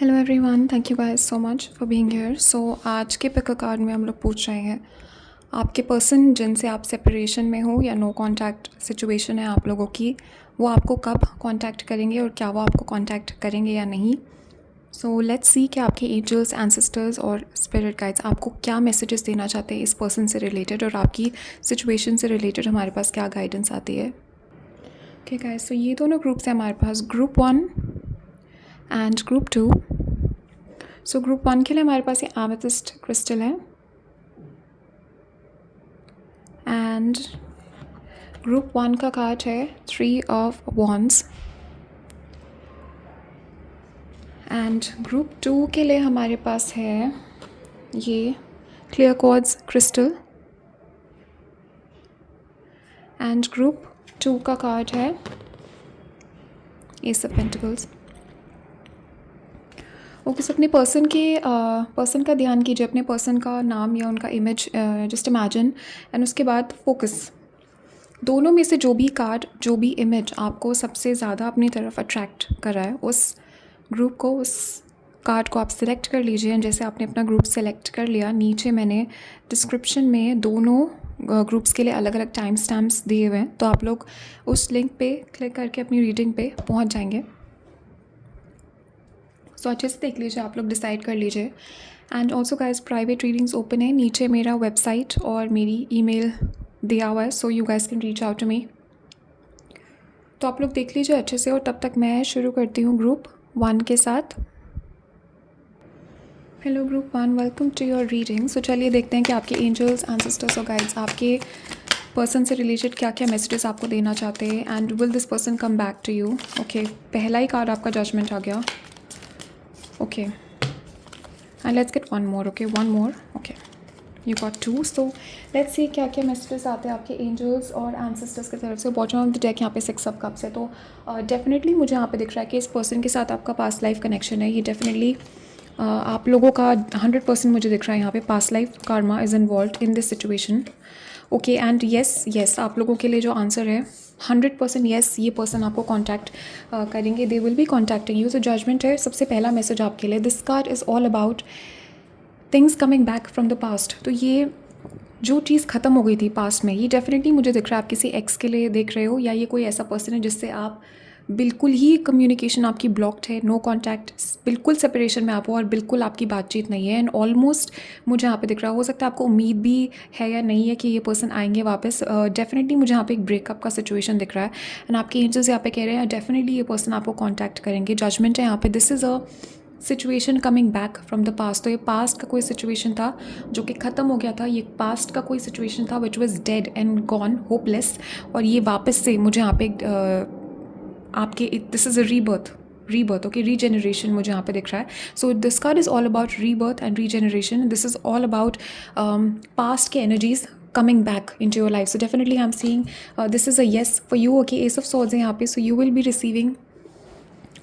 Hello everyone, thank you guys so much for being here. So आज के pick card में हम लोग पूछ रहे हैं आपके पर्सन जिनसे आप सेपरेशन में हो या नो कांटेक्ट सिचुएशन है आप लोगों की, वो आपको कब कांटेक्ट करेंगे और क्या वो आपको कांटेक्ट करेंगे या नहीं। सो लेट्स सी कि आपके एंजल्स, एंसेस्टर्स और स्पिरिट गाइड्स आपको क्या मैसेजेस देना चाहते हैं इस पर्सन से रिलेटेड और आपकी सिचुएशन से रिलेटेड हमारे पास क्या गाइडेंस आती है। ओके गाइस, सो ये दोनों ग्रुप्स हैं हमारे पास, group 1 and group 2। So group 1 के लिए हमारे पास ये एमेथिस्ट क्रिस्टल है एंड ग्रुप 1 का कार्ड है 3 ऑफ वॉन्ड्स एंड ग्रुप 2 के लिए हमारे पास है ये clear quartz crystal and group 2 का कार्ड है एस ऑफ पेंटिकल्स। ओके, सो अपने पर्सन का ध्यान कीजिए, अपने पर्सन का नाम या उनका इमेज जस्ट इमेजिन एंड उसके बाद फोकस। दोनों में से जो भी कार्ड, जो भी इमेज आपको सबसे ज़्यादा अपनी तरफ अट्रैक्ट कर रहा है, उस ग्रुप को, उस कार्ड को आप सिलेक्ट कर लीजिए। जैसे आपने अपना ग्रुप सेलेक्ट कर लिया, नीचे मैंने डिस्क्रिप्शन में दोनों ग्रुप्स के लिए अलग अलग टाइम स्टैम्प्स दिए हुए हैं, तो आप लोग उस लिंक पे क्लिक करके अपनी रीडिंग पे पहुंच जाएंगे। सो अच्छे से देख लीजिए, आप लोग डिसाइड कर लीजिए। And also guys private readings open है, नीचे मेरा वेबसाइट और मेरी ईमेल दिया हुआ है, so you guys can reach out to me. तो आप लोग देख लीजिए अच्छे से, और तब तक मैं शुरू करती हूँ ग्रुप 1 के साथ। Hello group 1, welcome to your reading. So चलिए देखते हैं कि आपके एंजल्स, एंसेस्टर्स और गाइड्स आपके पर्सन से रिलेटेड क्या क्या मैसेजेस आपको देना चाहते हैं and will this person come back to you. Okay, पहला ही कार्ड आपका जजमेंट आ गया। Okay, and let's get one more. Okay, one more. Okay, you got 2। So let's see क्या क्या मैसेजेस आते हैं आपके एंजल्स और एंसेस्टर्स की तरफ से। बॉटम ऑफ द डेक यहाँ पे 6 ऑफ कप्स है, तो डेफिनेटली मुझे यहाँ पे दिख रहा है कि इस पर्सन के साथ आपका पास्ट लाइफ कनेक्शन है। ये डेफिनेटली आप लोगों का 100% मुझे दिख रहा है यहाँ पे past life Karma is involve in this situation. Okay, and yes आप लोगों के लिए जो आंसर है 100% येस, ये पर्सन आपको कांटेक्ट करेंगे, they will be contacting you. So judgement है सबसे पहला मैसेज आपके लिए। This card is all about things coming back from the past. तो ये जो चीज़ ख़त्म हो गई थी पास्ट में, ये डेफिनेटली मुझे दिख रहा है आप किसी एक्स के लिए देख रहे हो, या ये कोई ऐसा पर्सन है जिससे आप बिल्कुल ही कम्युनिकेशन आपकी ब्लॉक्ड है, नो कांटेक्ट, बिल्कुल सेपरेशन में आप हो और बिल्कुल आपकी बातचीत नहीं है। एंड ऑलमोस्ट मुझे यहाँ पे दिख रहा है, हो सकता है आपको उम्मीद भी है या नहीं है कि ये पर्सन आएंगे वापस। डेफिनेटली मुझे यहाँ पे एक ब्रेकअप का सिचुएशन दिख रहा है एंड आपके एंजल्स यहाँ पे कह रहे हैं डेफिनेटली ये पर्सन आपको कॉन्टैक्ट करेंगे। जजमेंट है यहाँ पे, this is a situation coming back from the past. तो ये पास्ट का कोई सिचुएशन था जो कि ख़त्म हो गया था, ये पास्ट का कोई सिचुएशन था which was dead and gone, hopeless, और ये वापस से मुझे यहाँ पे आपके this is a rebirth. Okay, regeneration मुझे यहाँ पे दिख रहा है। So this card is all about rebirth and regeneration. This is all about past के energies coming back into your life. So definitely I'm seeing this is a yes for you. Okay, Ace of Swords है यहाँ पे, so you will be receiving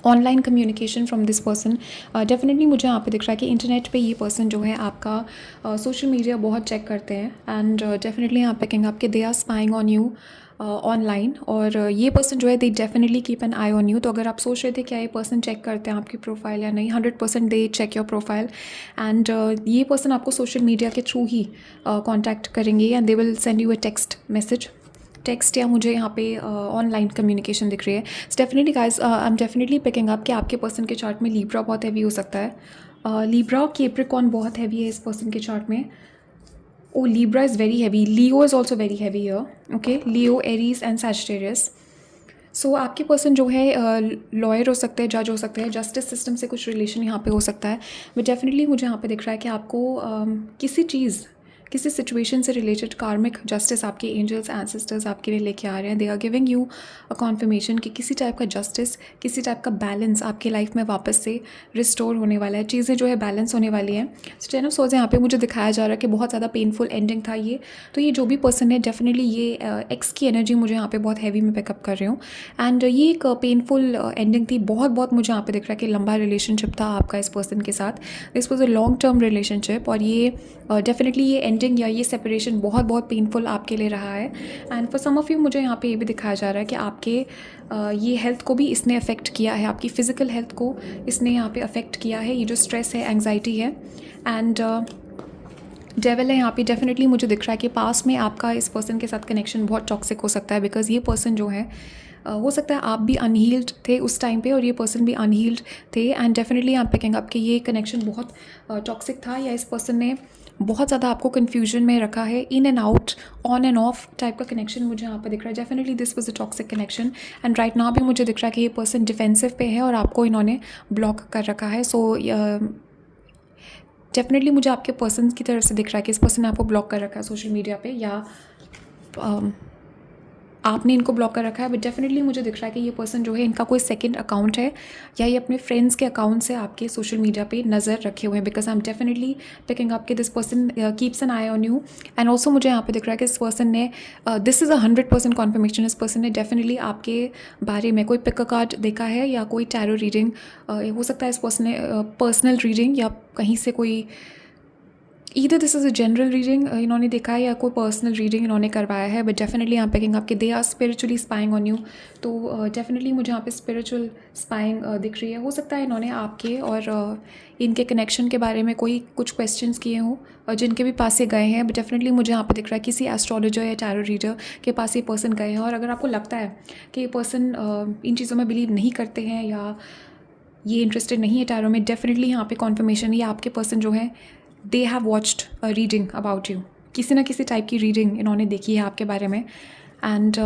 online communication from this person. Definitely मुझे यहाँ पे दिख रहा है कि इंटरनेट पे ये पर्सन जो है आपका सोशल मीडिया बहुत चेक करते हैं एंड डेफिनेटली यहाँ पे कहेंगे आपके they are spying on you online, और ये पर्सन जो है they definitely keep an eye on you. तो अगर आप सोच रहे थे क्या ये पर्सन चेक करते हैं आपकी प्रोफाइल या नहीं, 100% दे चेक योर प्रोफाइल एंड ये पर्सन आपको सोशल मीडिया के थ्रू ही कॉन्टैक्ट करेंगे and they will send you a text या मुझे यहाँ पे ऑनलाइन कम्युनिकेशन दिख रही है। Definitely guys I am definitely picking up कि आपके पर्सन के चार्ट में लीब्रा बहुत हैवी हो सकता है। लीब्रा, कैप्रिकॉर्न बहुत हैवी है इस पर्सन के चार्ट में। Oh, Libra is very heavy, Leo is also very heavy here. Okay, Leo, Aries and Sagittarius. So आपके पर्सन जो है लॉयर हो सकते हैं, जज हो सकते हैं, जस्टिस सिस्टम से कुछ रिलेशन यहाँ पे हो सकता है। बट डेफिनेटली मुझे यहाँ पे दिख रहा है कि आपको किसी सिचुएशन से रिलेटेड कार्मिक जस्टिस आपके एंजल्स, एंसेस्टर्स आपके लिए लेके आ रहे हैं। They are giving you a confirmation कि किसी टाइप का जस्टिस, किसी टाइप का बैलेंस आपके लाइफ में वापस से रिस्टोर होने वाला है, चीज़ें जो है बैलेंस होने वाली हैं। सो टेन ऑफ सोर्ड्स यहाँ पे मुझे दिखाया जा रहा है कि बहुत ज़्यादा पेनफुल एंडिंग था ये। तो ये जो भी पर्सन है डेफिनेटली ये एक्स की एनर्जी मुझे यहाँ पे बहुत हैवी में पिकअप कर रही हूँ एंड ये एक पेनफुल एंडिंग थी। बहुत मुझे यहाँ पे दिख रहा है कि लंबा रिलेशनशिप था आपका इस पर्सन के साथ। This was a long term relationship और ये डेफिनेटली ये एंडिंग एंडिंग या ये सेपरेशन बहुत बहुत पेनफुल आपके लिए रहा है। And for some of you मुझे यहाँ पे ये भी दिखाया जा रहा है कि आपके ये हेल्थ को भी इसने अफेक्ट किया है, आपकी फ़िज़िकल हेल्थ को इसने यहाँ पे अफेक्ट किया है। ये जो स्ट्रेस है, एंग्जाइटी है एंड डेविल है यहाँ पे। डेफिनेटली मुझे दिख रहा है कि पास्ट में आपका इस पर्सन के साथ कनेक्शन बहुत टॉक्सिक हो सकता है, बिकॉज ये पर्सन जो है हो सकता है आप भी अनहील्ड थे उस टाइम पे और ये पर्सन भी अनहील्ड थे। एंड डेफिनेटली आप पिकिंग अप कि ये कनेक्शन बहुत टॉक्सिक था, या इस पर्सन ने बहुत ज़्यादा आपको कन्फ्यूजन में रखा है। In and out, on end of type का कनेक्शन मुझे यहाँ पे दिख रहा है। Definitely this was a toxic connection and right now भी मुझे दिख रहा है कि ये पर्सन डिफेंसिव पे है और आपको इन्होंने ब्लॉक कर रखा है। सो डेफिनेटली मुझे आपके पर्सन की तरफ से दिख रहा है कि इस पर्सन ने आपको ब्लॉक कर रखा है सोशल मीडिया पे, या आपने इनको ब्लॉक कर रखा है। बट डेफिनेटली मुझे दिख रहा है कि ये पर्सन जो है, इनका कोई सेकंड अकाउंट है या ये अपने फ्रेंड्स के अकाउंट से आपके सोशल मीडिया पे नज़र रखे हुए हैं, because I am definitely picking up कि this person keeps an eye on you. And also मुझे यहाँ पे दिख रहा है कि इस पर्सन ने दिस इज़ 100% कॉन्फर्मेशन, इस पर्सन ने डेफिनेटली आपके बारे में कोई पिक कार्ड देखा है या कोई टैरो रीडिंग हो सकता है इस पर्सन ने पर्सनल रीडिंग या कहीं से कोई either this is a general reading इन्होंने देखा है या कोई पर्सनल रीडिंग इन्होंने करवाया है। बट डेफिनेटली यहाँ पिकिंग आपके they are spiritually spying on you. तो डेफिनेटली मुझे यहाँ पे स्पिरिचुअल स्पाइंग दिख रही है। हो सकता है इन्होंने आपके और इनके कनेक्शन के बारे में कोई कुछ क्वेश्चंस किए हों और जिनके भी पास से गए हैं। बट डेफिनेटली मुझे यहाँ पे दिख रहा है किसी एस्ट्रोलॉजर या टैरो रीडर के पास ये पर्सन गए हैं। और अगर आपको लगता है कि ये पर्सन इन चीज़ों में बिलीव नहीं करते हैं या ये इंटरेस्टेड नहीं है टैरो में, डेफिनेटली यहाँ पे कॉन्फर्मेशन है आपके पर्सन जो है they have watched a reading about you. किसी ना किसी टाइप की रीडिंग इन्होंने देखी है आपके बारे में। एंड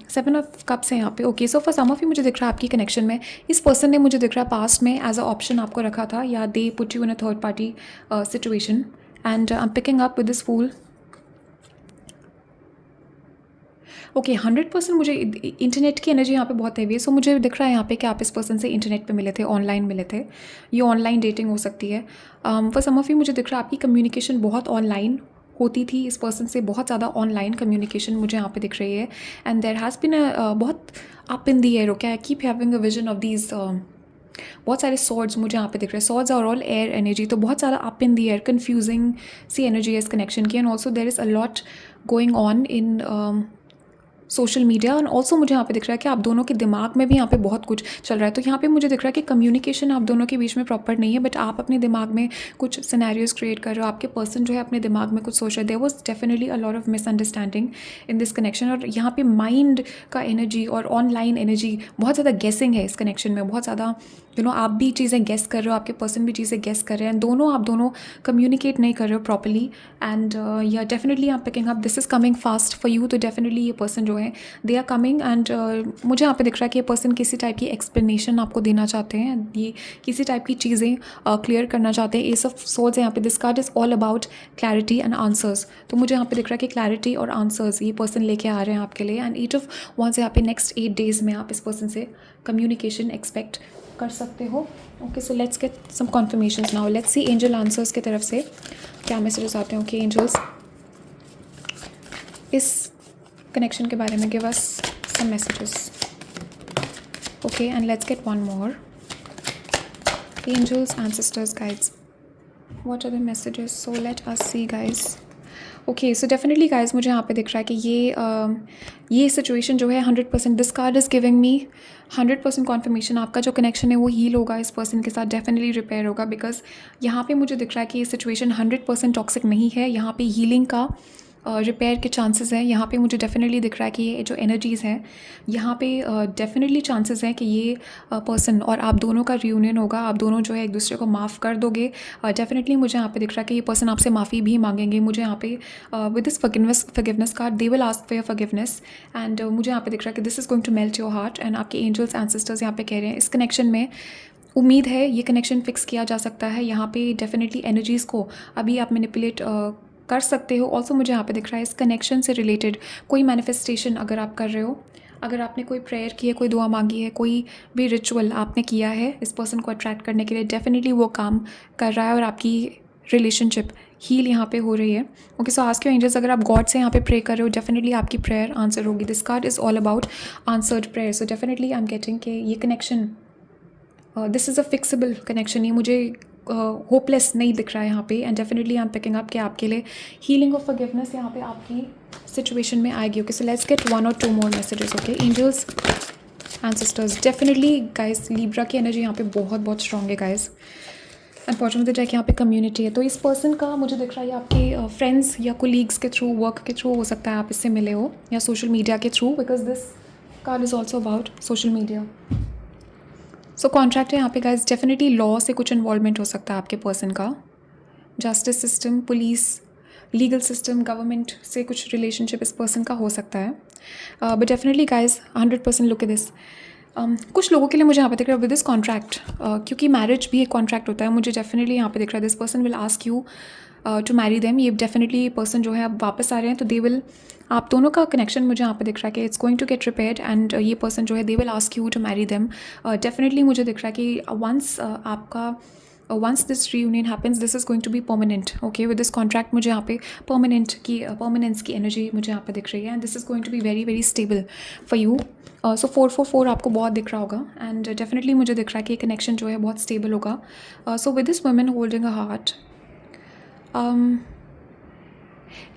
7 ऑफ कप्स है यहाँ पे। Okay, so for some of you मुझे दिख रहा है आपकी कनेक्शन में इस पर्सन ने मुझे दिख रहा है पास्ट में एज अ ऑप्शन आपको रखा था, या they put you in a third party situation. And I am picking up with this fool. Okay, 100% मुझे इंटरनेट की एनर्जी यहाँ पे बहुत हैवी है। सो मुझे दिख रहा है यहाँ पे कि आप इस पर्सन से इंटरनेट पे मिले थे, ऑनलाइन मिले थे। ये ऑनलाइन डेटिंग हो सकती है। फॉर सम ऑफ यू मुझे दिख रहा है आपकी कम्युनिकेशन बहुत ऑनलाइन होती थी इस पर्सन से, बहुत ज़्यादा ऑनलाइन कम्युनिकेशन मुझे यहाँ पे दिख रही है। एंड देयर हैज़ बिन बहुत up in the air. Okay, I keep having a vision of these बहुत सारे सॉर्ड्स मुझे यहाँ पे दिख रहे हैं। Swords are all air energy, तो बहुत ज़्यादा up in the air confusing सी एनर्जी है इस कनेक्शन की। And also there is a lot going on in social media. And also मुझे यहाँ पे दिख रहा है कि आप दोनों के दिमाग में भी यहाँ पे बहुत कुछ चल रहा है। तो यहाँ पे मुझे दिख रहा है कि कम्युनिकेशन आप दोनों के बीच में प्रॉपर नहीं है, बट आप अपने दिमाग में कुछ सिनेरियोज क्रिएट कर रहे हो। आपके पर्सन जो है अपने दिमाग में कुछ सोच रहे। There was definitely a lot of misunderstanding in this connection. और यहाँ पे माइंड का एनर्जी और ऑनलाइन एनर्जी, बहुत ज़्यादा गेसिंग है इस कनेक्शन में। बहुत ज़्यादा आप भी चीज़ें गेस कर रहे हो, आपके पर्सन भी चीज़ें गेस कर रहे हैं। आप दोनों कम्युनिकेट नहीं कर रहे हो प्रॉपरली। एंड या डेफिनेटली आप picking up this is coming fast for you. तो डेफिनेटली ये पर्सन जो है दे आर कमिंग। एंड मुझे यहाँ पे दिख रहा है कि ये पर्सन किसी टाइप की एक्सप्लेनेशन आपको देना चाहते हैं, ये किसी टाइप की चीज़ें क्लियर करना चाहते हैं। एस ऑफ सोर्ड्स है यहाँ पे। This card is all about clarity and answers. तो मुझे यहाँ पे दिख रहा है कि क्लैरिटी और आंसर्स ये पर्सन लेके आ रहे हैं आपके लिए। एंड 8 ऑफ वॉन्ड्स यहाँ पे नेक्स्ट 8 डेज़ में आप इस पर्सन से कम्युनिकेशन एक्सपेक्ट कर सकते हो। Okay, so let's get some confirmations now. Let's see angel answers की तरफ से क्या मैसेजेस आते हैं। ओके एंजल्स, इस कनेक्शन के बारे में give us some messages. Okay, and let's get one more. Angels, ancestors, guides, what are the messages? So let us see guys. Okay, so definitely guys मुझे यहाँ पे दिख रहा है कि ये सिचुएशन जो है 100%, this card is giving me 100% conformation. आपका जो कनेक्शन है वो हील होगा इस पर्सन के साथ, डेफिनेटली रिपेयर होगा। बिकॉज यहाँ पे मुझे दिख रहा है कि ये सिचुएशन 100% टॉक्सिक नहीं है। यहाँ पे हीलिंग का रिपेयर के चांसेस हैं। यहाँ पे मुझे डेफिनेटली दिख रहा है कि ये जो एनर्जीज़ हैं यहाँ पे डेफिनेटली चांसेस हैं कि ये पर्सन और आप दोनों का रियूनियन होगा। आप दोनों जो है एक दूसरे को माफ़ कर दोगे। डेफिनेटली मुझे यहाँ पे दिख रहा है कि ये पर्सन आपसे माफ़ी भी मांगेंगे। मुझे यहाँ पे with this forgiveness card they will ask for your forgiveness. And मुझे यहाँ पे दिख रहा है कि this is going to melt your heart. And आपके एंजल्स एंसेस्टर्स यहाँ पे कह रहे हैं इस कनेक्शन में उम्मीद है ये कनेक्शन फिक्स किया जा सकता है। यहाँ पे डेफिनेटली एनर्जीज़ को अभी आप मैनिपुलेट कर सकते हो। ऑल्सो मुझे यहाँ पे दिख रहा है इस कनेक्शन से रिलेटेड कोई मैनिफेस्टेशन अगर आप कर रहे हो, अगर आपने कोई प्रेयर की है, कोई दुआ मांगी है, कोई भी रिचुअल आपने किया है इस पर्सन को अट्रैक्ट करने के लिए, डेफिनेटली वो काम कर रहा है और आपकी रिलेशनशिप हील यहाँ पे हो रही है। Okay, so ask your angels, अगर आप गॉड से यहाँ पे प्रे कर रहे हो डेफिनेटली आपकी प्रेयर आंसर होगी। This card is all about answered prayer. So definitely I am getting कि ये connection this is a fixable connection. ये मुझे होपलेस नहीं दिख रहा है यहाँ पे, and definitely I am picking up कि आपके लिए हीलिंग और फॉरगिवनेस यहाँ पे आपकी सिचुएशन में आएगी. ओके, सो लेट्स गेट 1 और 2 more messages. Okay, angels and sisters, definitely guys Libra की एनर्जी यहाँ पे बहुत बहुत स्ट्रॉन्ग है गाइस. अनफॉर्चुनेटली जाके यहाँ पे कम्युनिटी है, तो इस पर्सन का मुझे दिख रहा है ये आपके फ्रेंड्स या कोलीग्स के थ्रू, वर्क के थ्रू हो सकता है आप इससे मिले हो, या सोशल मीडिया के through, because this card is also about social media. So contract है यहाँ पे गाइस, डेफिनेटली लॉ से कुछ इन्वॉल्वमेंट हो सकता है आपके पर्सन का. Justice system, police, legal system, government से कुछ रिलेशनशिप इस पर्सन का हो सकता है. But definitely guys 100% look at this. कुछ लोगों के लिए मुझे यहाँ पे दिख रहा है विद दिस कॉन्ट्रैक्ट, क्योंकि मैरिज भी एक कॉन्ट्रैक्ट होता है, मुझे डेफिनेटली यहाँ पे दिख रहा है this person will ask you to marry them. ये डेफिनेटली पर्सन जो है अब वापस आ रहे हैं, तो दे विल, आप दोनों का कनेक्शन मुझे यहाँ पे दिख रहा है कि it's going to get repaired, and ये पर्सन जो है they will ask you to marry them. Definitely मुझे दिख रहा है कि वंस आपका once this reunion happens, this is going to be permanent. Okay, with this contract मुझे यहाँ पे permanence की energy मुझे यहाँ पे दिख रही है, and this is going to be very very stable for you. So 444 आपको बहुत दिख रहा होगा, and definitely मुझे दिख रहा है कि connection जो है बहुत stable होगा. So with this woman holding a heart,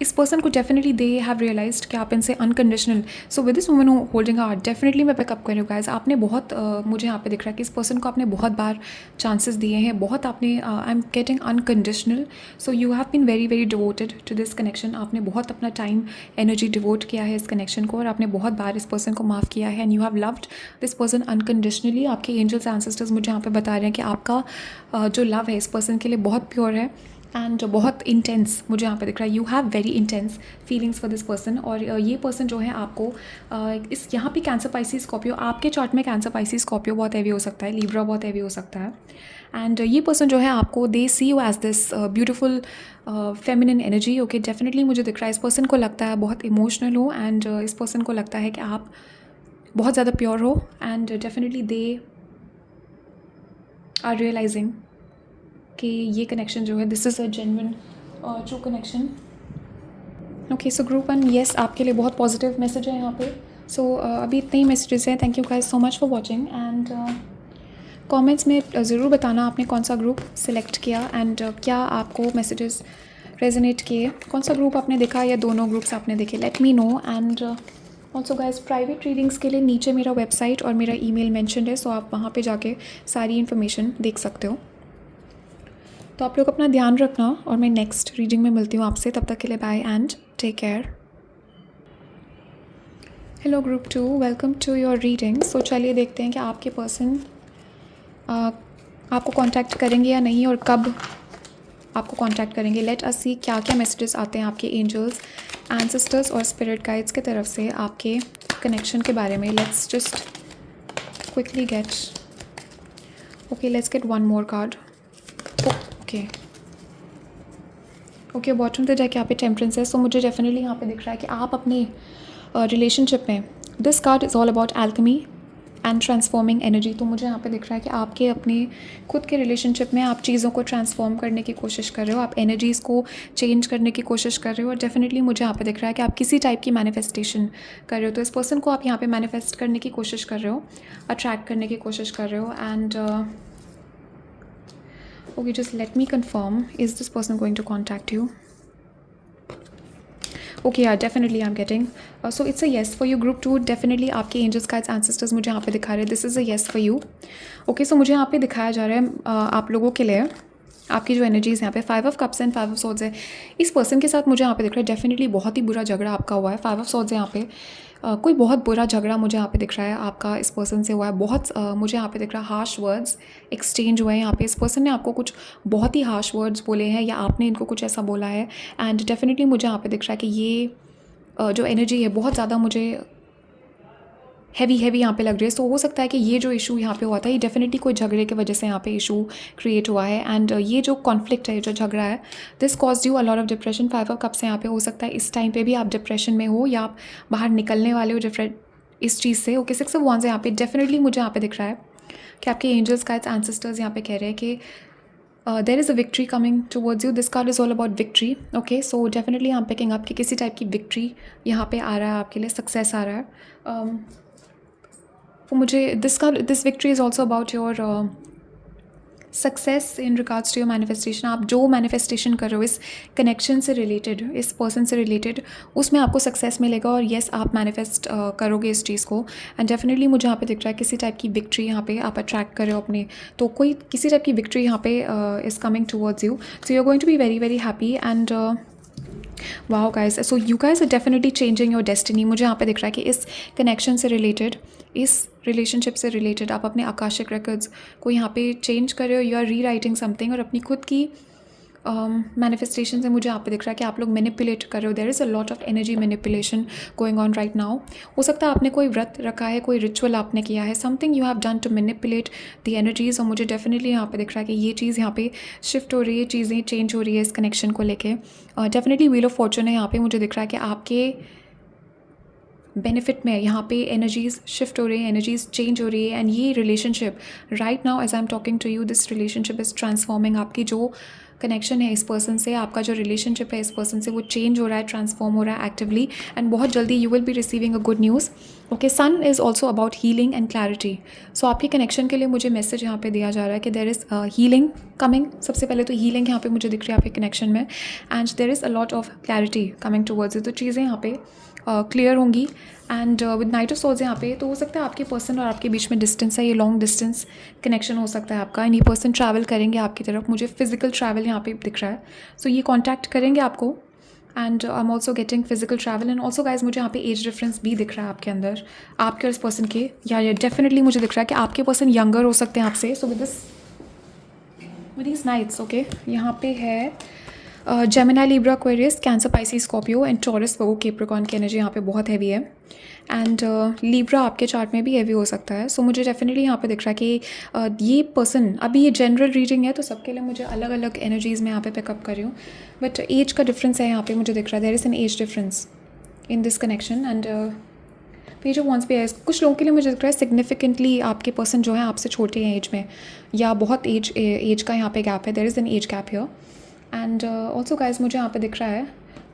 इस पर्सन को डेफिनेटली दे हैव रियलाइज्ड कि आप इनसे unconditional. So with this woman holding heart, definitely मैं पिकअप कर रही हूँ गाइज. आपने बहुत मुझे यहाँ पे दिख रहा है कि इस पर्सन को आपने बहुत बार चांसेस दिए हैं, बहुत आपने I am getting unconditional. So you have been very very devoted to this connection. आपने बहुत अपना टाइम एनर्जी डिवोट किया है इस कनेक्शन को, और आपने बहुत बार इस पर्सन को माफ़ किया है, and you have loved this person unconditionally. आपके एंजल्स एंसेस्टर्स मुझे यहाँ पे बता रहे हैं कि आपका जो लव है इस पर्सन के लिए बहुत प्योर है, एंड बहुत इंटेंस मुझे यहाँ पे दिख रहा है. You have very intense feelings for this person. और ये पर्सन जो है आपको इस यहाँ पे कैंसर, पाइसिस, स्कॉर्पियो, आपके चार्ट में कैंसर, पाइसिस, स्कॉर्पियो बहुत हैवी हो सकता है, लिब्रा बहुत हैवी हो सकता है. एंड ये पर्सन जो है आपको they see you as this beautiful feminine energy. Okay, definitely मुझे दिख रहा है इस पर्सन को लगता है बहुत इमोशनल हो, एंड इस पर्सन को लगता है कि आप बहुत ज़्यादा प्योर हो, and definitely they are realising कि ये कनेक्शन जो है this is a genuine true connection. Okay, so group 1, yes आपके लिए बहुत पॉजिटिव मैसेज है यहाँ पे. सो अभी इतने ही मैसेजेस हैं. Thank you guys so much for watching, and comments में ज़रूर बताना आपने कौन सा ग्रुप सिलेक्ट किया, एंड क्या आपको मैसेजेस रेजोनेट किए, कौन सा ग्रुप आपने देखा या दोनों ग्रुप्स आपने देखे. Let me know. And also guys private readings के लिए नीचे मेरा वेबसाइट और मेरा ईमेल मेंशन्ड है, सो आप वहाँ पे जाके सारी इन्फॉर्मेशन देख सकते हो. तो आप लोग अपना ध्यान रखना, और मैं नेक्स्ट रीडिंग में मिलती हूँ आपसे. तब तक के लिए bye and take care. Hello group 2, welcome to your reading. So चलिए देखते हैं कि आपके पर्सन आपको कांटेक्ट करेंगे या नहीं, और कब आपको कांटेक्ट करेंगे. लेट अस सी क्या क्या मैसेजेस आते हैं आपके एंजल्स, एंसेस्टर्स और स्पिरिट गाइड्स की तरफ से आपके कनेक्शन के बारे में. Let's just quickly get. Okay, let's get one more card. Okay, bottom पे जाके यहाँ पे टेम्परेंस है. सो मुझे डेफिनेटली यहाँ पे दिख रहा है कि आप अपने रिलेशनशिप में, this card is all about alchemy and transforming energy. तो मुझे यहाँ पे दिख रहा है कि आपके अपने खुद के रिलेशनशिप में आप चीज़ों को ट्रांसफॉर्म करने की कोशिश कर रहे हो, आप एनर्जीज़ को चेंज करने की कोशिश कर रहे हो, और डेफिनेटली मुझे यहाँ पे दिख रहा है कि आप किसी टाइप की मैनिफेस्टेशन कर रहे हो. तो इस पर्सन को आप यहाँ पे मैनिफेस्ट करने की कोशिश कर रहे हो, अट्रैक्ट करने की कोशिश कर रहे हो. And okay, just let me confirm, is this person going to contact you? Okay, yeah, definitely I'm getting so it's a yes for you. Group 2, definitely आपके angels, guides, ancestors मुझे यहाँ पे दिखा रहे हैं. this is a yes for you. okay, so मुझे यहाँ पे दिखाया जा रहा है आप लोगों के लिए आपकी जो एनर्जीज़ यहाँ पे 5 of cups and 5 of swords है. इस पर्सन के साथ मुझे यहाँ पे दिख रहा है डेफिनेटली बहुत ही बुरा झगड़ा आपका हुआ है. 5 ऑफ सॉर्ड्स है यहाँ पे. कोई बहुत बुरा झगड़ा मुझे यहाँ पे दिख रहा है आपका इस पर्सन से हुआ है. बहुत मुझे यहाँ पे दिख रहा है हार्श वर्ड्स एक्सचेंज हुए हैं यहाँ पे. इस पर्सन ने आपको कुछ बहुत ही हार्श वर्ड्स बोले हैं, या आपने इनको कुछ ऐसा बोला है. एंड डेफिनेटली मुझे यहाँ पे दिख रहा है कि ये जो एनर्जी है बहुत ज़्यादा मुझे हैवी यहाँ पे लग रही है. सो हो सकता है कि ये जो इशू यहाँ पे हुआ था, ये डेफिनेटली कोई झगड़े की वजह से यहाँ पे इशू क्रिएट हुआ है. एंड ये जो कॉन्फ्लिक्ट है, जो झगड़ा है, this cause you a lot of depression. 5 of cups यहाँ पे. हो सकता है इस टाइम पे भी आप डिप्रेशन में हो, या आप बाहर निकलने वाले हो इस चीज़ से. ओके, 6 ऑफ वांड्स यहाँ पे. डेफिनेटली मुझे यहाँ पे दिख रहा है कि आपके एंजल्स, गाइड्स, एंसेस्टर्स यहाँ पे कह रहे हैं कि there is a victory coming towards you. This card is all about victory. Okay, so definitely I am picking up कि किसी टाइप की विक्ट्री यहाँ पे आ रहा है आपके लिए, सक्सेस आ रहा है. तो मुझे this victory is also about your success in regards to your manifestation. आप जो मैनिफेस्टेशन कर रहे हो इस कनेक्शन से रिलेटेड, इस पर्सन से रिलेटेड, उसमें आपको सक्सेस मिलेगा और येस आप मैनिफेस्ट करोगे इस चीज़ को। एंड डेफिनेटली मुझे यहाँ पे दिख रहा है किसी टाइप की विक्ट्री यहाँ पे आप अट्रैक्ट कर रहे हो अपने, तो कोई किसी टाइप की विक्ट्री यहाँ पे is coming towards you, so you are going to be very very happy and wow guys, so you guys are definitely changing your destiny. मुझे यहाँ पे दिख रहा है कि इस कनेक्शन से रिलेटेड, इस रिलेशनशिप से रिलेटेड आप अपने आकाशिक रिकॉर्ड्स को यहाँ पे चेंज कर रहे हो, यू आर री राइटिंग समथिंग, और अपनी खुद की मैनिफेस्टेशन से मुझे यहाँ पे दिख रहा है कि आप लोग मैनिपुलेट कर रहे हो। There is a lot of energy manipulation going on right now. हो सकता है आपने कोई व्रत रखा है, कोई रिचुअल आपने किया है, something you have done to manipulate the energies, और मुझे डेफिनेटली यहाँ पे दिख रहा है कि ये चीज़ यहाँ पे शिफ्ट हो रही है, चीज़ें चेंज हो रही है इस कनेक्शन को लेके। डेफिनेटली व्हील ऑफ फॉर्चून है यहाँ पे, मुझे दिख रहा है कि आपके बेनिफिट में यहाँ पे एनर्जीज़ शिफ्ट हो रही है, एनर्जीज़ चेंज हो रही है, एंड ये relationship right now as I am talking to you, this relationship is transforming. आपकी जो कनेक्शन है इस पर्सन से, आपका जो रिलेशनशिप है इस पर्सन से, वो चेंज हो रहा है, ट्रांसफॉर्म हो रहा है एक्टिवली, एंड बहुत जल्दी you will be receiving a good news. Okay, sun is also about healing and clarity. So आपके कनेक्शन के लिए मुझे मैसेज यहाँ पे दिया जा रहा है कि देयर इज़ हीलिंग कमिंग। सबसे पहले तो हीलिंग यहाँ पे मुझे दिख रही है आपके कनेक्शन में, and there is a lot of clarity coming towards you. तो चीज़ें यहाँ पे क्लियर होंगी, and with knight of souls यहाँ पे, तो हो सकता है आपके पर्सन और आपके बीच में डिस्टेंस है, ये लॉन्ग डिस्टेंस कनेक्शन हो सकता है आपका, एंड ये पर्सन ट्रैवल करेंगे आपकी तरफ, मुझे फिजिकल ट्रैवल यहाँ पे दिख रहा है। सो ये कॉन्टैक्ट करेंगे आपको, and I am also getting physical travel, and also guys मुझे यहाँ पे एज डिफरेंस भी दिख रहा है आपके अंदर, आपके और इस पर्सन के, या डेफिनेटली मुझे दिख रहा है कि आपके पर्सन यंगर हो सकते हैं आपसे। So with this knights, okay, यहाँ पे है Gemini, Libra, Aquarius, Cancer, Pisces, Scorpio and Taurus, वो कैप्रिकॉर्न की एनर्जी यहाँ पे बहुत हैवी है, एंड लिब्रा आपके चार्ट में भी हैवी हो सकता है। सो मुझे डेफिनेटली यहाँ पे दिख रहा है कि ये पर्सन, अभी ये जनरल रीडिंग है तो सबके लिए मुझे अलग अलग एनर्जीज़ में यहाँ पे पिकअप कर रही हूँ, बट एज का डिफरेंस है यहाँ पे, मुझे दिख रहा है there is an age difference in this connection, and page of wands भी है। कुछ लोगों के लिए मुझे दिख रहा है सिग्निफिकेंटली आपके पर्सन जो है आपसे छोटे हैं एज में, या बहुत एज का यहाँ पे गैप है, there is an age gap here, and also guys मुझे यहाँ पे दिख रहा है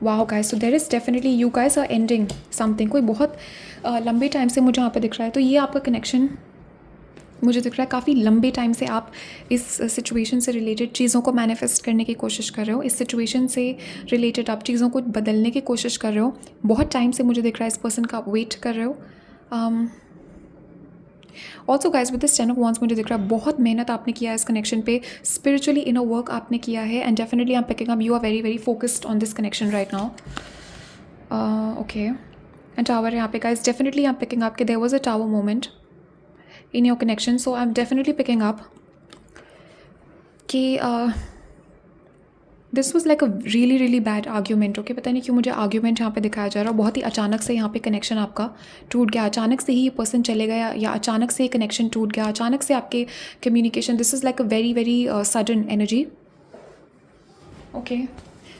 wow guys, so there is definitely you guys are ending something, कोई बहुत लंबे टाइम से मुझे यहाँ पे दिख रहा है। तो ये आपका कनेक्शन मुझे दिख रहा है काफ़ी लंबे टाइम से आप इस सिचुएशन से रिलेटेड चीज़ों को मैनिफेस्ट करने की कोशिश कर रहे हो, इस सिचुएशन से रिलेटेड आप चीज़ों को बदलने की कोशिश कर रहे हो, बहुत टाइम से मुझे दिख रहा है इस पर्सन का आप वेट कर रहे हो। Also guys with this 10 of wands मुझे दिख रहा है बहुत मेहनत आपने किया है इस कनेक्शन पे, स्पिरिचुअली इनर वर्क आपने किया है, and definitely I am picking up you are very very focused on this connection right now. Okay, and tower यहाँ पे guys definitely I am picking up कि there was a tower moment in your connection, so I'm definitely picking up कि this was like a really really bad argument, okay, पता नहीं क्यों मुझे argument यहाँ पे दिखाया जा रहा है, बहुत ही अचानक से यहाँ पे connection आपका टूट गया, अचानक से ही ये person चले गया, या अचानक से connection टूट गया, अचानक से आपके communication, this is like a very very sudden energy, okay,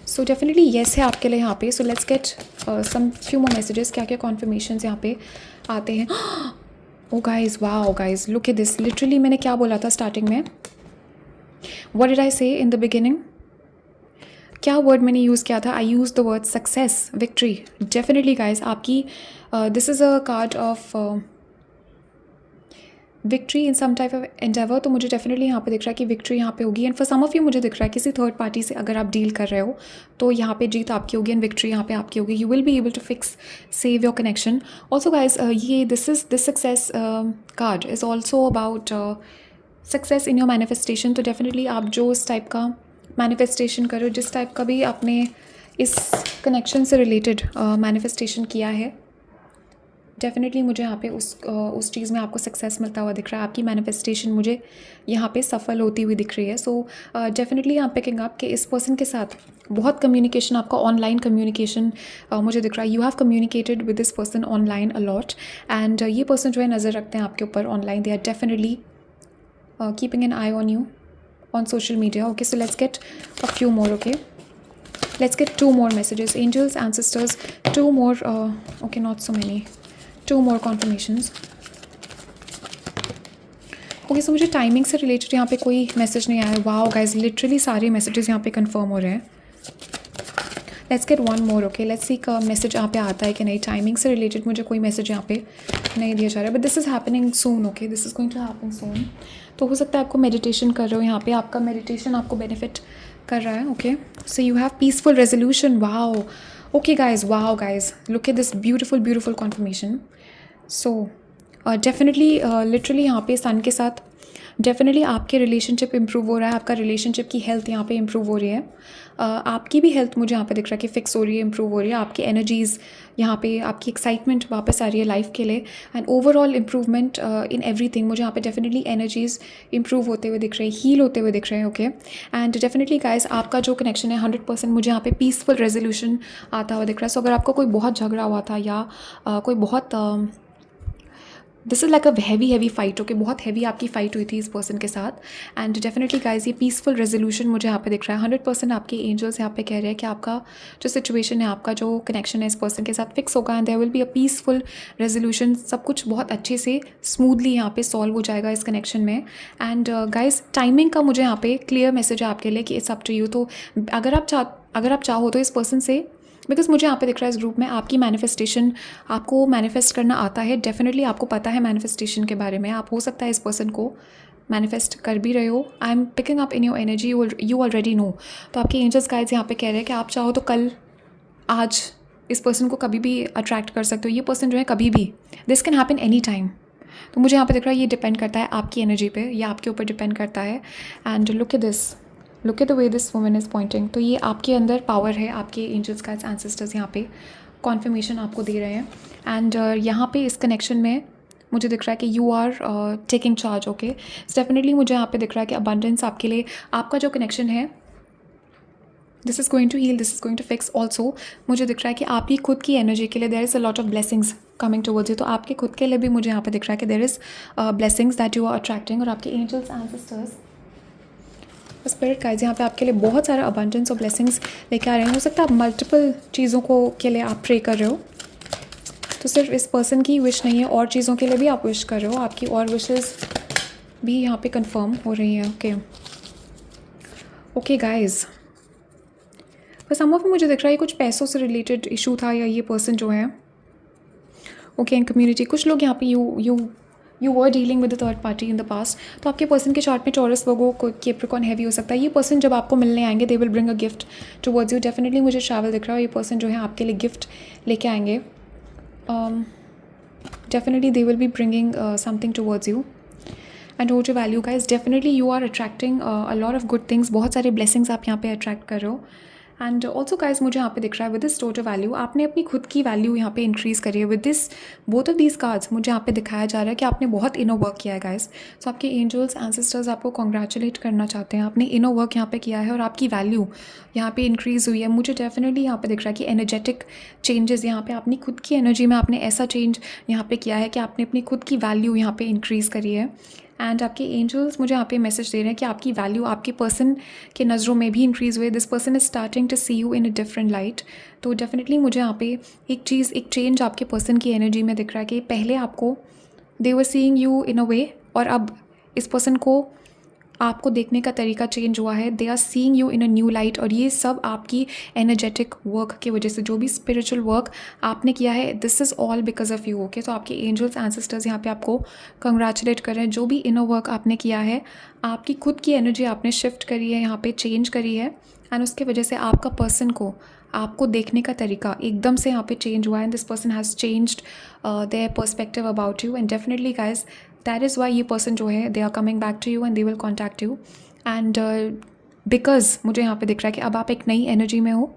so definitely yes है आपके लिए यहाँ पे। so let's get some few more messages, क्या क्या confirmations यहाँ पे आते हैं। Oh guys, wow guys, look at this, literally मैंने क्या बोला था स्टार्टिंग में, what did I say in the beginning, क्या वर्ड मैंने यूज़ किया था, I use the word success, victory. Definitely guys आपकी this is a card of victory in some type of endeavour, तो मुझे डेफिनेटली यहाँ पे दिख रहा है कि विक्ट्री यहाँ पे होगी, and for some of you मुझे दिख रहा है किसी थर्ड पार्टी से अगर आप डील कर रहे हो तो यहाँ पे जीत आपकी होगी, एंड विक्ट्री यहाँ पे आपकी होगी, you will be able to fix save your connection. Also guys ये this success card is also about success in your manifestation. तो डेफिनेटली आप जो इस टाइप का मैनिफेस्टेशन करो, जिस टाइप का भी आपने इस कनेक्शन से रिलेटेड मैनिफेस्टेशन किया है, डेफिनेटली मुझे यहाँ पे उस चीज़ में आपको सक्सेस मिलता हुआ दिख रहा है, आपकी मैनिफेस्टेशन मुझे यहाँ पे सफल होती हुई दिख रही है। सो डेफिनेटली यहाँ पिकिंग अप कि इस पर्सन के साथ बहुत कम्युनिकेशन, आपका ऑनलाइन कम्युनिकेशन मुझे दिख रहा है, you have communicated with this person online a lot, and ये पर्सन जो है नज़र रखते हैं आपके ऊपर online, they are definitely keeping an eye on you on social media. Okay, so let's get a few more, okay, let's get 2 more messages, angels, ancestors, 2 more, okay, not so many, 2 more confirmations. Okay, सो मुझे timing से related यहाँ पे कोई message नहीं आया। Wow guys, literally सारे messages यहाँ पे कंफर्म हो रहे हैं। Let's get one more. Okay, let's see message यहाँ पे आता है कि नहीं. टाइमिंग से रिलेटेड मुझे कोई मैसेज यहाँ पे नहीं दिया जा रहा है, but this is happening soon. Okay, this is going to happen soon. तो हो सकता है आपको मेडिटेशन कर रहे हो यहाँ पे, आपका मेडिटेशन आपको बेनिफिट कर रहा है. Okay, so you have peaceful resolution. Wow. Okay guys, wow guys, look at this beautiful conformation. So definitely literally यहाँ पे सन के साथ डेफिनेटली आपके रिलेशनशिप इंप्रूव हो रहा है, आपका रिलेशनशिप की हेल्थ यहाँ पे इंप्रूव हो रही है. आपकी भी हेल्थ मुझे यहाँ पे दिख रहा है कि फिक्स हो रही है, इंप्रूव हो रही है. आपकी एनर्जीज़ यहाँ पे, आपकी एक्साइटमेंट वापस आ रही है लाइफ के लिए, and overall improvement in everything. मुझे यहाँ पे डेफिनेटली एनर्जीज़ इंप्रूव होते हुए दिख रहे हैं, हील होते हुए दिख रहे हैं. ओके, एंड डेफिनेटली गाइस, आपका जो कनेक्शन है 100% मुझे यहाँ पे पीसफुल रेजोल्यूशन आता हुआ दिख रहा है. सो अगर आपका कोई बहुत झगड़ा हुआ था या कोई बहुत this is like a heavy fight. Okay, बहुत हैवी आपकी फ़ाइट हुई थी इस पर्सन के साथ, एंड डेफिनेटली गाइज ये पीसफुल रेजोल्यूशन मुझे यहाँ पे दिख रहा है. 100% आपके एंजल्स यहाँ पे कह रहे हैं कि आपका जो सिचुएशन है, आपका जो कनेक्शन है इस पर्सन के साथ फिक्स होगा, and there will be a peaceful resolution. सब कुछ बहुत अच्छे से स्मूथली यहाँ पे सॉल्व हो जाएगा इस कनेक्शन में. एंड गाइज, टाइमिंग का मुझे यहाँ पे क्लियर मैसेज है आपके लिए कि इट्स अप टू यू. तो अगर आप चाहो तो इस पर्सन से, बिकॉज मुझे यहाँ पे दिख रहा है इस ग्रुप में आपकी मैनिफेस्टेशन, आपको मैनिफेस्ट करना आता है. डेफिनेटली आपको पता है मैनिफेस्टेशन के बारे में. आप हो सकता है इस पर्सन को मैनिफेस्ट कर भी रहे हो. आई am picking up in your energy, you already know. तो आपके एंजल्स गाइड्स यहाँ पे कह रहे हैं कि आप चाहो तो कल, आज इस पर्सन को कभी भी अट्रैक्ट कर सकते हो. ये पर्सन जो है कभी भी, this can happen any time. तो मुझे यहाँ पे दिख रहा है ये डिपेंड करता है आपकी एनर्जी पे, या आपके ऊपर डिपेंड करता है. And look at the way this woman is Poynting. तो ये आपके अंदर पावर है, आपके एंजल्स का एंसेस्टर्स यहाँ पे कॉन्फर्मेशन आपको दे रहे हैं. एंड यहाँ पे इस कनेक्शन में मुझे दिख रहा है कि you are taking charge. Okay, definitely मुझे यहाँ पे दिख रहा है कि अबंडेंस आपके लिए, आपका जो कनेक्शन है, this is going to heal, this is going to fix. Also मुझे दिख रहा है कि आपकी खुद की एनर्जी के लिए there is a lot of blessings coming towards you. तो आपके खुद के लिए भी मुझे यहाँ पे दिख रहा है कि there is blessings that you are attracting. और आपके एंजल्स एंसेस्टर्स, स्पिरिट गाइड्स यहाँ पे आपके लिए बहुत सारा अबंडेंस और ब्लेसिंग्स लेके आ रहे हैं. हो सकता है आप मल्टीपल चीज़ों को के लिए आप प्रे कर रहे हो. तो सिर्फ इस पर्सन की विश नहीं है, और चीज़ों के लिए भी आप विश कर रहे हो. आपकी और विशेस भी यहाँ पे कंफर्म हो रही हैं. ओके गाइज, बस सम ऑफ मुझे दिख रहा है कुछ पैसों से रिलेटेड इशू था, या ये पर्सन जो है, ओके, इन कम्युनिटी कुछ लोग यहाँ पे you were dealing with the third party in the past. तो आपके पर्सन के चार्ट में टॉरस, वर्गो, कैप्रिकॉर्न हैवी हो सकता है. ये पर्सन जब आपको मिलने आएंगे, they will bring a gift towards you. Definitely मुझे ट्रैवल दिख रहा है. ये पर्सन जो है आपके लिए गिफ्ट लेके आएंगे. Definitely they will be bringing something towards you. And वो जो value guys, definitely you are attracting a lot of good things. बहुत सारे ब्लेसिंग्स आप यहाँ पे अट्रैक्ट कर रहे हो. एंड ऑल्सो गाइज, मुझे यहाँ पे दिख रहा है विद दिस टोटल वैल्यू, आपने अपनी खुद की वैल्यू यहाँ पे इंक्रीज़ करी है. With this both of these cards मुझे यहाँ पे दिखाया जा रहा है कि आपने बहुत इनर वर्क किया है गाइज. सो आपके एंजल्स एंसेस्टर्स आपको कॉन्ग्रेचुलेट करना चाहते हैं. आपने इनर वर्क यहाँ पे किया है और आपकी वैल्यू यहाँ पे इंक्रीज़ हुई है. मुझे डेफिनेटली यहाँ पे दिख रहा है कि एनर्जेटिक चेंजेस यहाँ पे, अपनी खुद की एनर्जी में आपने ऐसा चेंज यहाँ पे किया है कि आपने अपनी खुद की वैल्यू यहाँ पे इंक्रीज़ करी है. एंड आपके एंजल्स मुझे यहाँ पे मैसेज दे रहे हैं कि आपकी वैल्यू आपके पर्सन के नज़रों में भी इंक्रीज़ हुए. This person is starting to see you in a different light. तो डेफिनेटली मुझे यहाँ पे एक चेंज आपके पर्सन की एनर्जी में दिख रहा है कि पहले आपको दे वर सीइंग यू इन अ वे, और अब इस पर्सन को आपको देखने का तरीका चेंज हुआ है. They are seeing you in a new light. और ये सब आपकी एनर्जेटिक वर्क की वजह से, जो भी स्पिरिचुअल वर्क आपने किया है, this is all because of you. Okay, तो आपके एंजल्स एंसेस्टर्स यहाँ पे आपको कंग्रेचुलेट कर रहे हैं. जो भी इनर वर्क आपने किया है, आपकी खुद की एनर्जी आपने शिफ्ट करी है, यहाँ पे चेंज करी है, एंड उसके वजह से आपका पर्सन को, आपको देखने का तरीका एकदम से यहाँ पे चेंज हुआ है. And this person has changed their perspective about you. And definitely guys, that is why ये पर्सन जो है, they are coming back to you and they will contact you. And because मुझे यहाँ पे दिख रहा है कि अब आप एक नई एनर्जी में हो,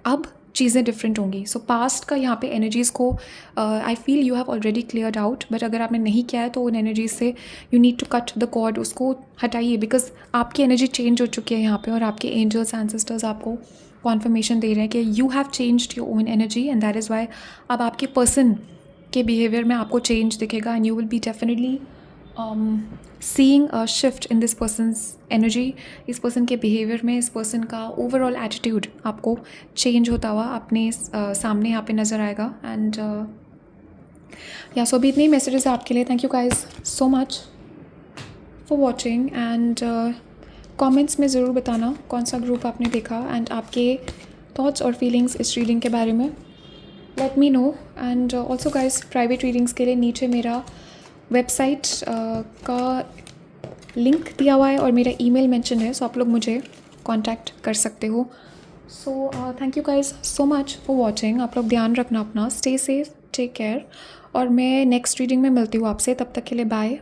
अब चीज़ें डिफरेंट होंगी. सो पास्ट का यहाँ पे एनर्जीज़ को I feel you have already cleared out, but अगर आपने नहीं किया है तो उन एनर्जीज से you need to cut the cord, उसको हटाइए. बिकॉज आपकी एनर्जी चेंज हो चुकी है यहाँ पे, और आपके एंजल्स एंसेस्टर्स आपको कॉन्फर्मेशन दे रहे हैं कि you have changed your own energy. And that is Y अब आपके पर्सन के बिहेवियर में आपको चेंज दिखेगा. And you will be definitely seeing a shift in this person's energy. इस पर्सन के बिहेवियर में, इस पर्सन का ओवरऑल एटीट्यूड आपको चेंज होता हुआ अपने सामने यहाँ पे नज़र आएगा. एंड या सो अभी इतने ही मैसेजेस आपके लिए. Thank you guys so much for watching. And comments में ज़रूर बताना कौन सा ग्रुप आपने देखा. एंड आपके थॉट्स और फीलिंग्स इस रीडिंग के बारे में, let me know. And also guys, private readings के लिए नीचे मेरा वेबसाइट का लिंक दिया हुआ है और मेरा ईमेल मेंशन है, सो आप लोग मुझे कांटेक्ट कर सकते हो। So thank you guys so much for watching. आप लोग ध्यान रखना अपना, स्टे सेफ, टेक केयर, और मैं नेक्स्ट रीडिंग में मिलती हूँ आपसे। तब तक के लिए बाय।